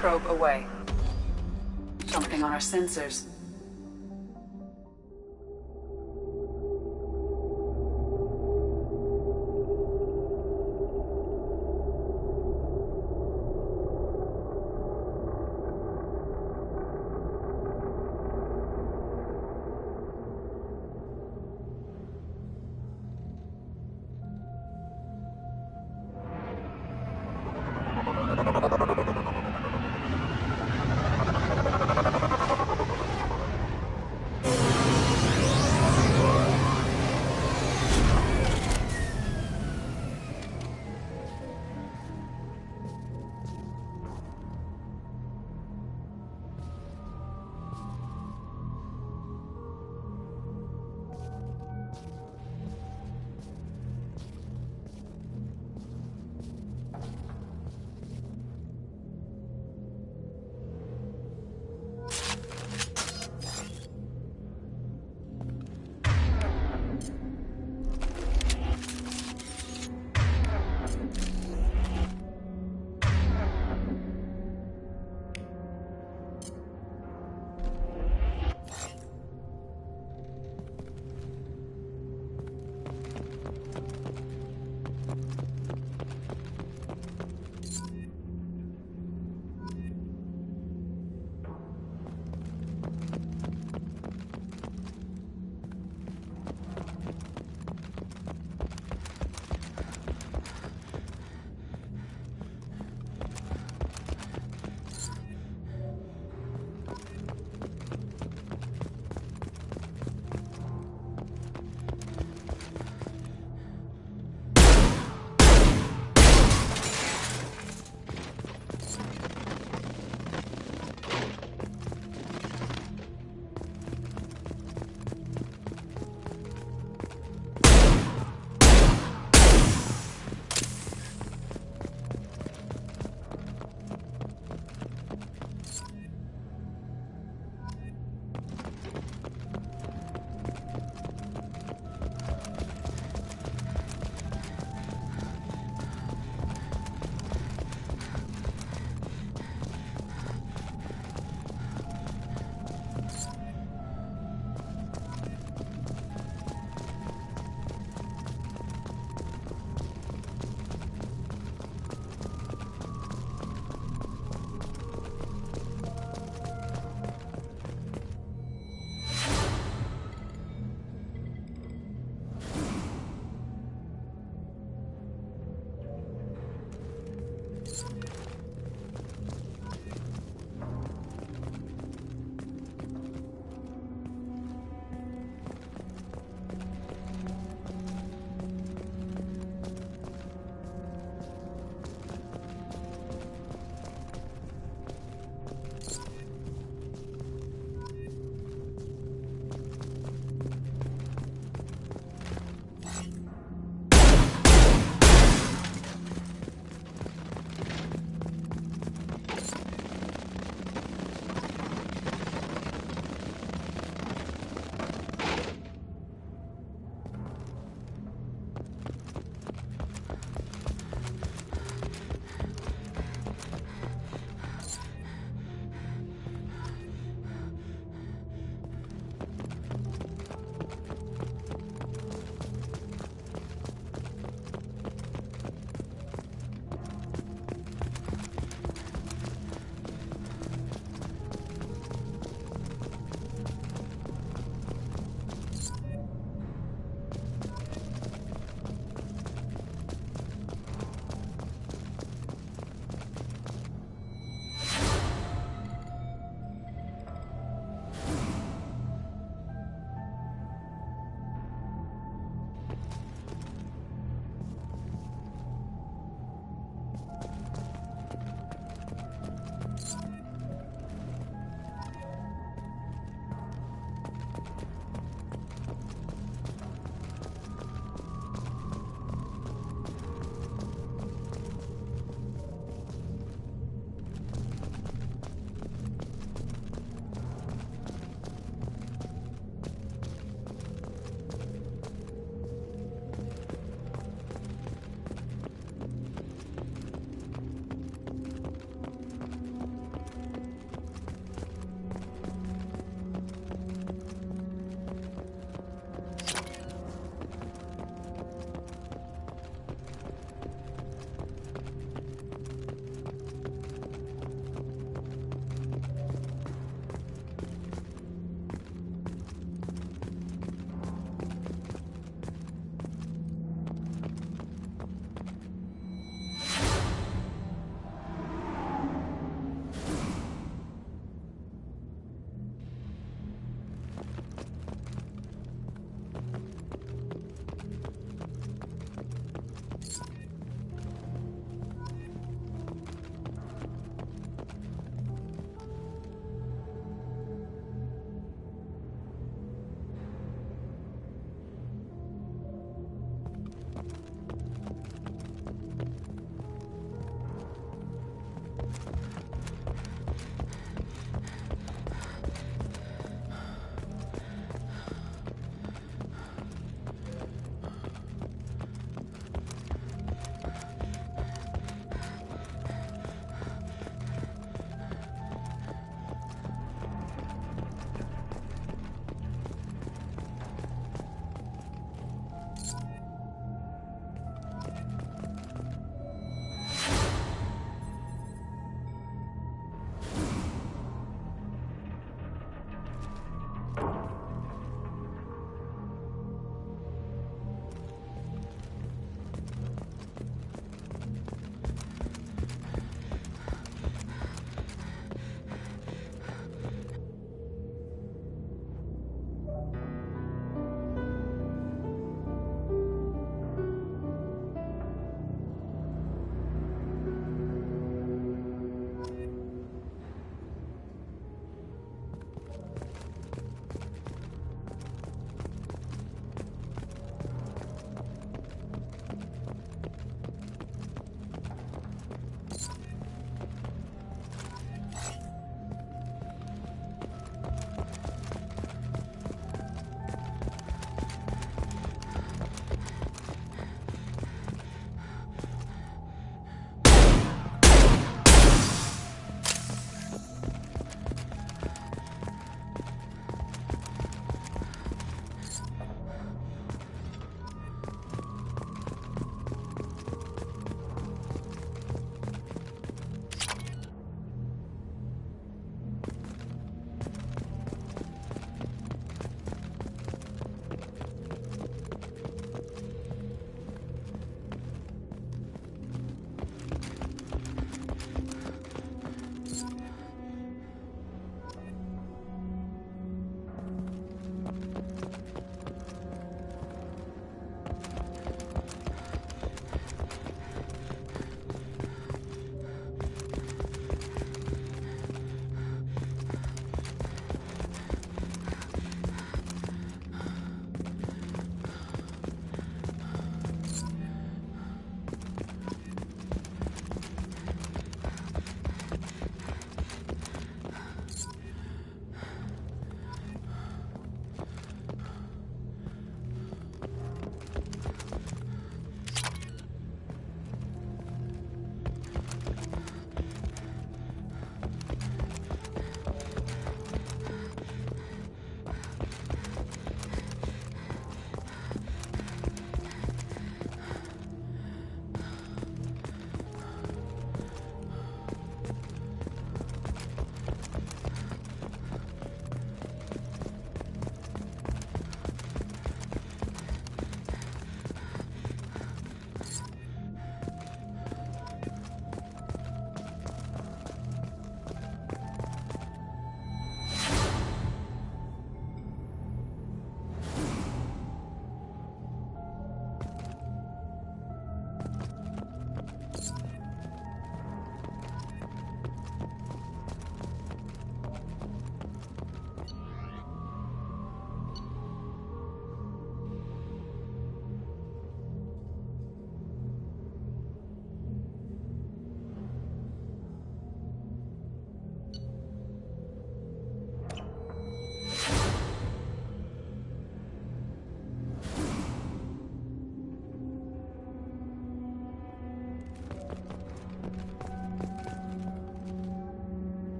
Probe away. Something on our sensors.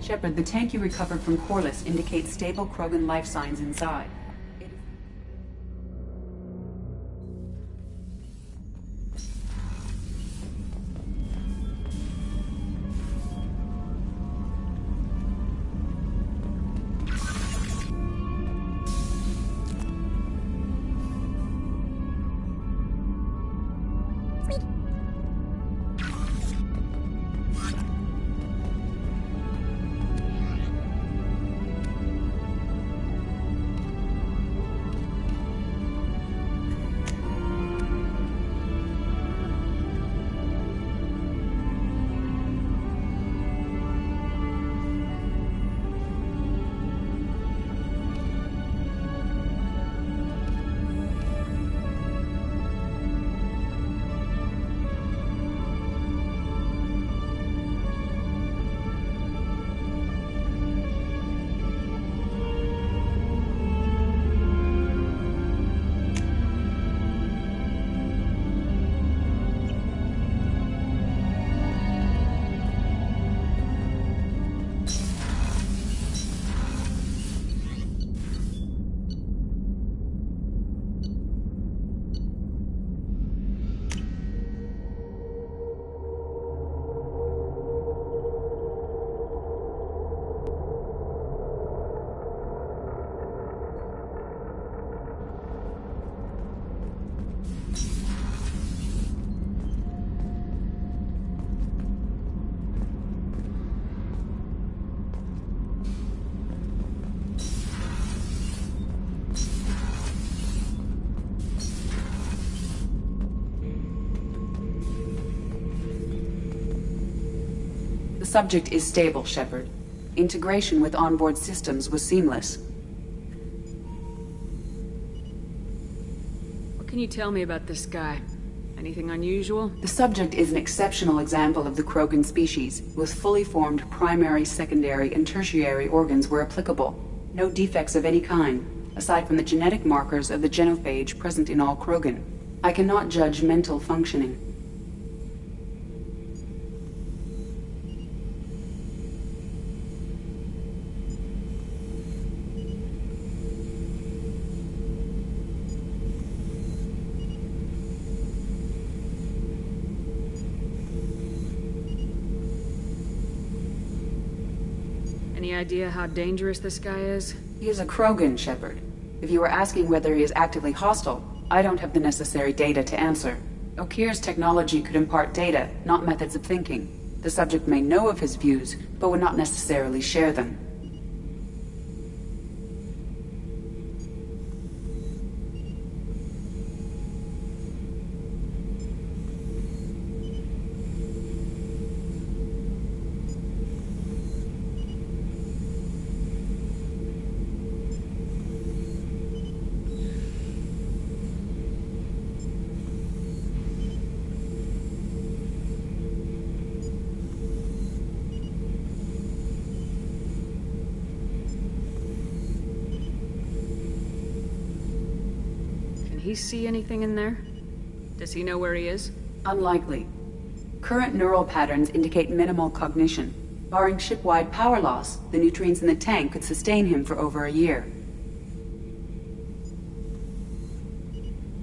Shepard, the tank you recovered from Corliss indicates stable Krogan life signs inside. The subject is stable, Shepard. Integration with onboard systems was seamless. What can you tell me about this guy? Anything unusual? The subject is an exceptional example of the Krogan species, with fully formed primary, secondary, and tertiary organs where applicable. No defects of any kind, aside from the genetic markers of the genophage present in all Krogan. I cannot judge mental functioning. Any idea how dangerous this guy is? He is a Krogan, Shepard. If you were asking whether he is actively hostile, I don't have the necessary data to answer. Okir's technology could impart data, not methods of thinking. The subject may know of his views, but would not necessarily share them. He see anything in there? Does he know where he is? Unlikely. Current neural patterns indicate minimal cognition. Barring ship-wide power loss, the nutrients in the tank could sustain him for over a year.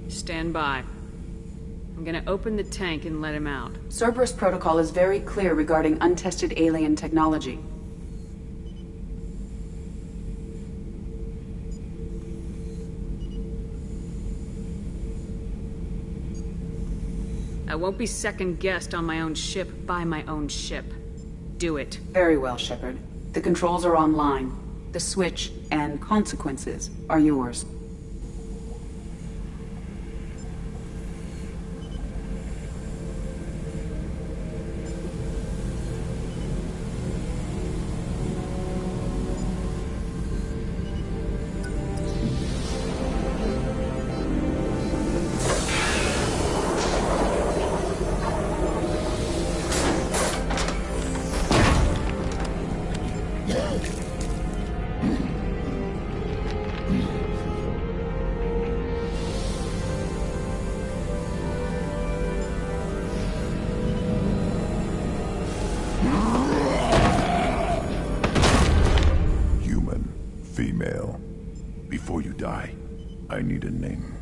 Stand by. I'm gonna open the tank and let him out. Cerberus protocol is very clear regarding untested alien technology. I won't be second-guessed on my own ship by my own ship. Do it. Very well, Shepard. The controls are online. The switch and consequences are yours. Before you die, I need a name.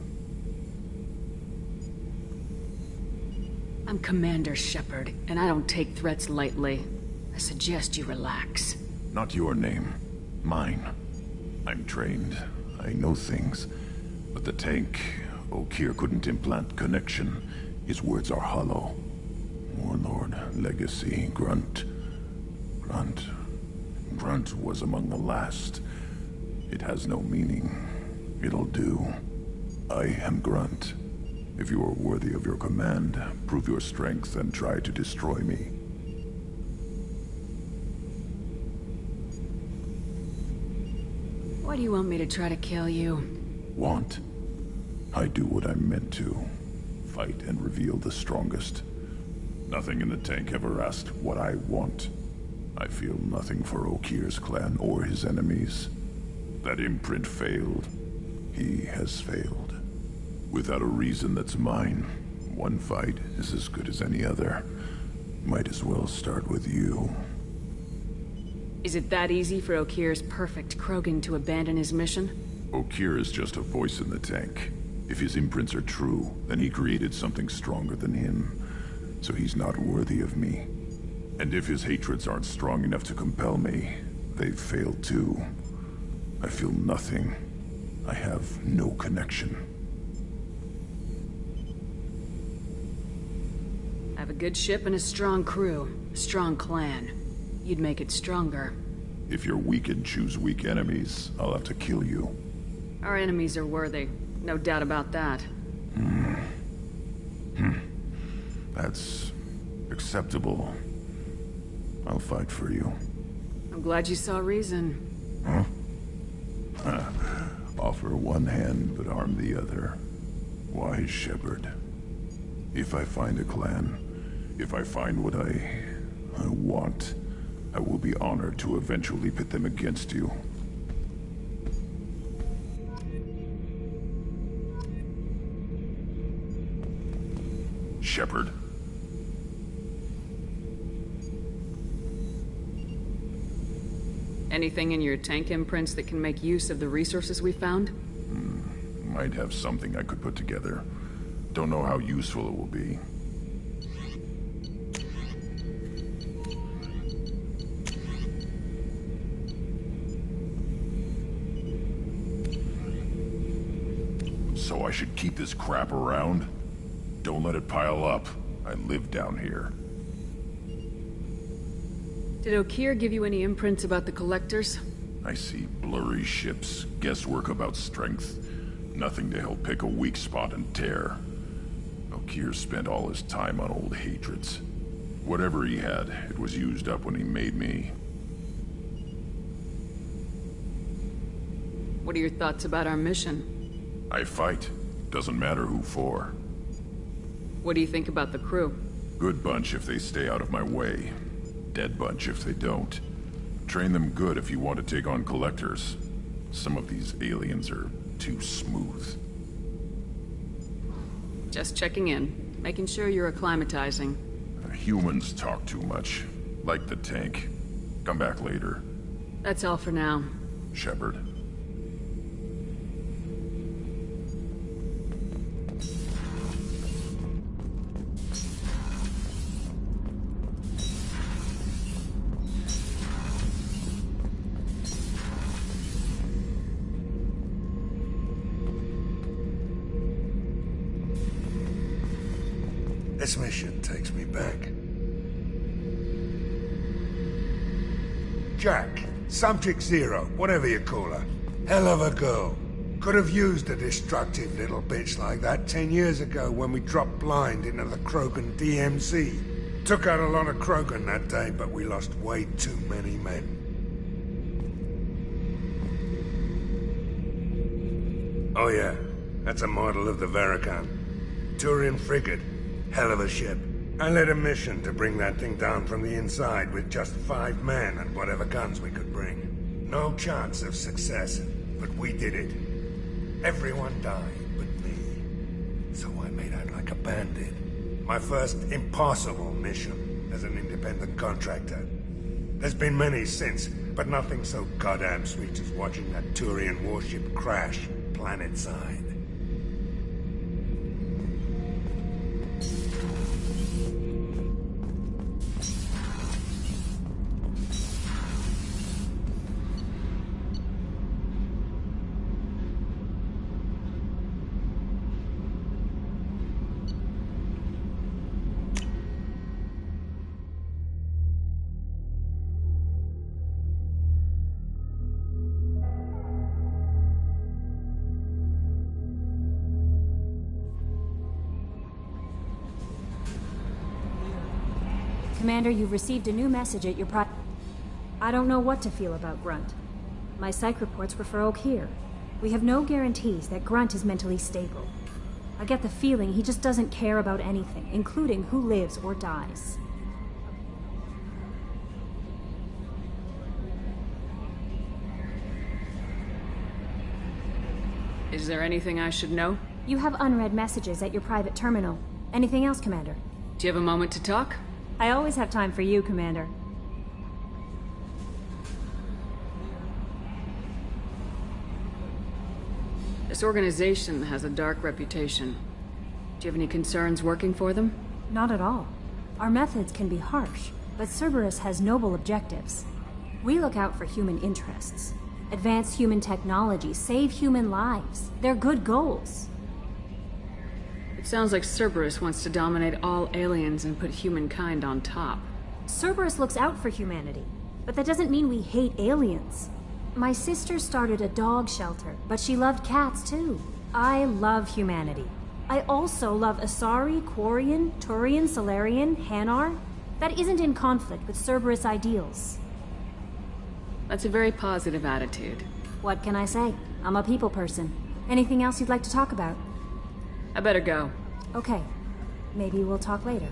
I'm Commander Shepard, and I don't take threats lightly. I suggest you relax. Not your name. Mine. I'm trained. I know things. But the tank, Okeer couldn't implant connection. His words are hollow. Warlord, Legacy, Grunt. Grunt was among the last. It has no meaning. It'll do. I am Grunt. If you are worthy of your command, prove your strength and try to destroy me. Why do you want me to try to kill you? Want? I do what I'm meant to. Fight and reveal the strongest. Nothing in the tank ever asked what I want. I feel nothing for Okeer's clan or his enemies. That imprint failed. He has failed. Without a reason that's mine, one fight is as good as any other. Might as well start with you. Is it that easy for Okeer's perfect Krogan to abandon his mission? Okeer is just a voice in the tank. If his imprints are true, then he created something stronger than him. So he's not worthy of me. And if his hatreds aren't strong enough to compel me, they've failed too. I feel nothing. I have no connection. I have a good ship and a strong crew. A strong clan. You'd make it stronger. If you're weak and choose weak enemies, I'll have to kill you. Our enemies are worthy. No doubt about that. That's acceptable. I'll fight for you. I'm glad you saw reason. Huh? Offer one hand, but arm the other. Wise Shepard. If I find a clan, if I find what I want, I will be honored to eventually pit them against you. Shepard. Anything in your tank imprints that can make use of the resources we found? Might have something I could put together. Don't know how useful it will be. So I should keep this crap around? Don't let it pile up. I live down here. Did Okeer give you any imprints about the Collectors? I see blurry ships, guesswork about strength. Nothing to help pick a weak spot and tear. Okeer spent all his time on old hatreds. Whatever he had, it was used up when he made me. What are your thoughts about our mission? I fight. Doesn't matter who for. What do you think about the crew? Good bunch if they stay out of my way. Dead bunch if they don't. Train them good if you want to take on Collectors. Some of these aliens are too smooth. Just checking in. Making sure you're acclimatizing. Humans talk too much. Like the tank. Come back later. That's all for now. Shepard. This mission takes me back. Jack, Subject Zero, whatever you call her. Hell of a girl. Could have used a destructive little bitch like that 10 years ago when we dropped blind into the Krogan DMZ. Took out a lot of Krogan that day, but we lost way too many men. Oh yeah, that's a model of the Verican. Turian frigate. Hell of a ship. I led a mission to bring that thing down from the inside with just 5 men and whatever guns we could bring. No chance of success, but we did it. Everyone died but me. So I made out like a bandit. My first impossible mission as an independent contractor. There's been many since, but nothing so goddamn sweet as watching that Turian warship crash planet-side. Commander, you've received a new message at your I don't know what to feel about Grunt. My psych reports refer Oak here. We have no guarantees that Grunt is mentally stable. I get the feeling he just doesn't care about anything, including who lives or dies. Is there anything I should know? You have unread messages at your private terminal. Anything else, Commander? Do you have a moment to talk? I always have time for you, Commander. This organization has a dark reputation. Do you have any concerns working for them? Not at all. Our methods can be harsh, but Cerberus has noble objectives. We look out for human interests. Advance human technology, save human lives. They're good goals. It sounds like Cerberus wants to dominate all aliens and put humankind on top. Cerberus looks out for humanity, but that doesn't mean we hate aliens. My sister started a dog shelter, but she loved cats too. I love humanity. I also love Asari, Quarian, Turian, Solarian, Hanar. That isn't in conflict with Cerberus ideals. That's a very positive attitude. What can I say? I'm a people person. Anything else you'd like to talk about? I better go. Okay. Maybe we'll talk later.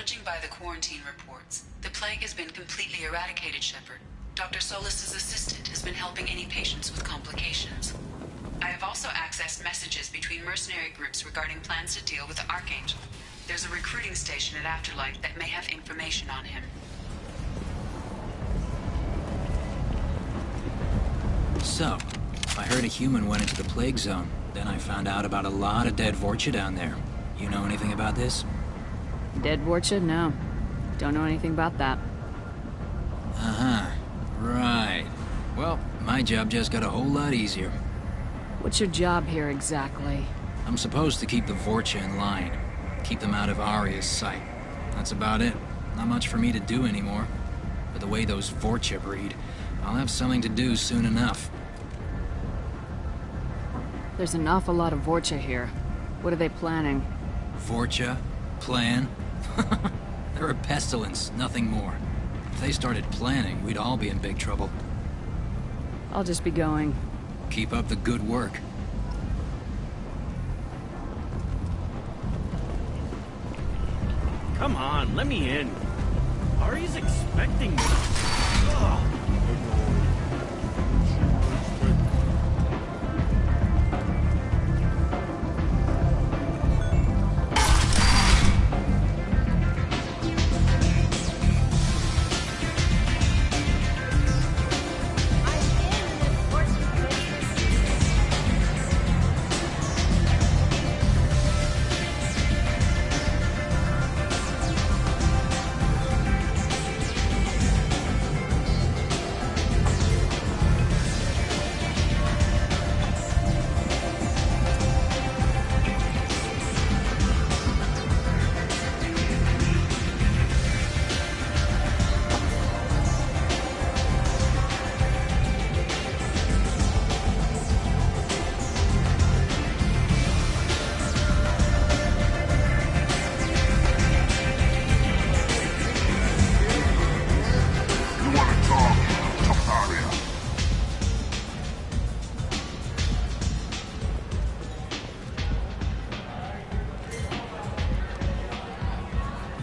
Judging by the quarantine reports, the plague has been completely eradicated, Shepard. Dr. Solis's assistant has been helping any patients with complications. I have also accessed messages between mercenary groups regarding plans to deal with the Archangel. There's a recruiting station at Afterlife that may have information on him. So, I heard a human went into the plague zone. Then I found out about a lot of dead Vorcha down there. You know anything about this? Dead Vorcha? No. Don't know anything about that. Uh-huh. Right. Well, my job just got a whole lot easier. What's your job here exactly? I'm supposed to keep the Vorcha in line. Keep them out of Arya's sight. That's about it. Not much for me to do anymore. But the way those Vorcha breed, I'll have something to do soon enough. There's an awful lot of Vorcha here. What are they planning? Vorcha? Plan? They're a pestilence, nothing more. If they started planning, we'd all be in big trouble. I'll just be going. Keep up the good work. Come on, let me in. Ari's expecting me. Ugh.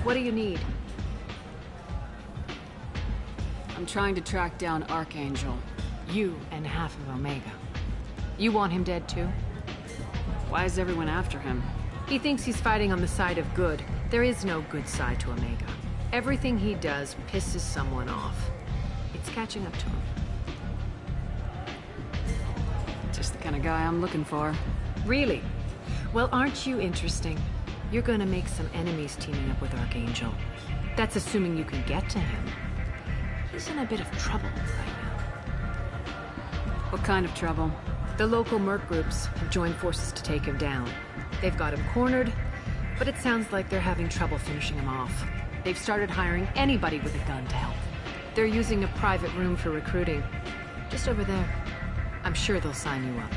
What do you need? I'm trying to track down Archangel. You and half of Omega. You want him dead too? Why is everyone after him? He thinks he's fighting on the side of good. There is no good side to Omega. Everything he does pisses someone off. It's catching up to him. Just the kind of guy I'm looking for. Really? Well, aren't you interesting? You're gonna make some enemies teaming up with Archangel. That's assuming you can get to him. He's in a bit of trouble right now. What kind of trouble? The local merc groups have joined forces to take him down. They've got him cornered, but it sounds like they're having trouble finishing him off. They've started hiring anybody with a gun to help. They're using a private room for recruiting. Just over there. I'm sure they'll sign you up.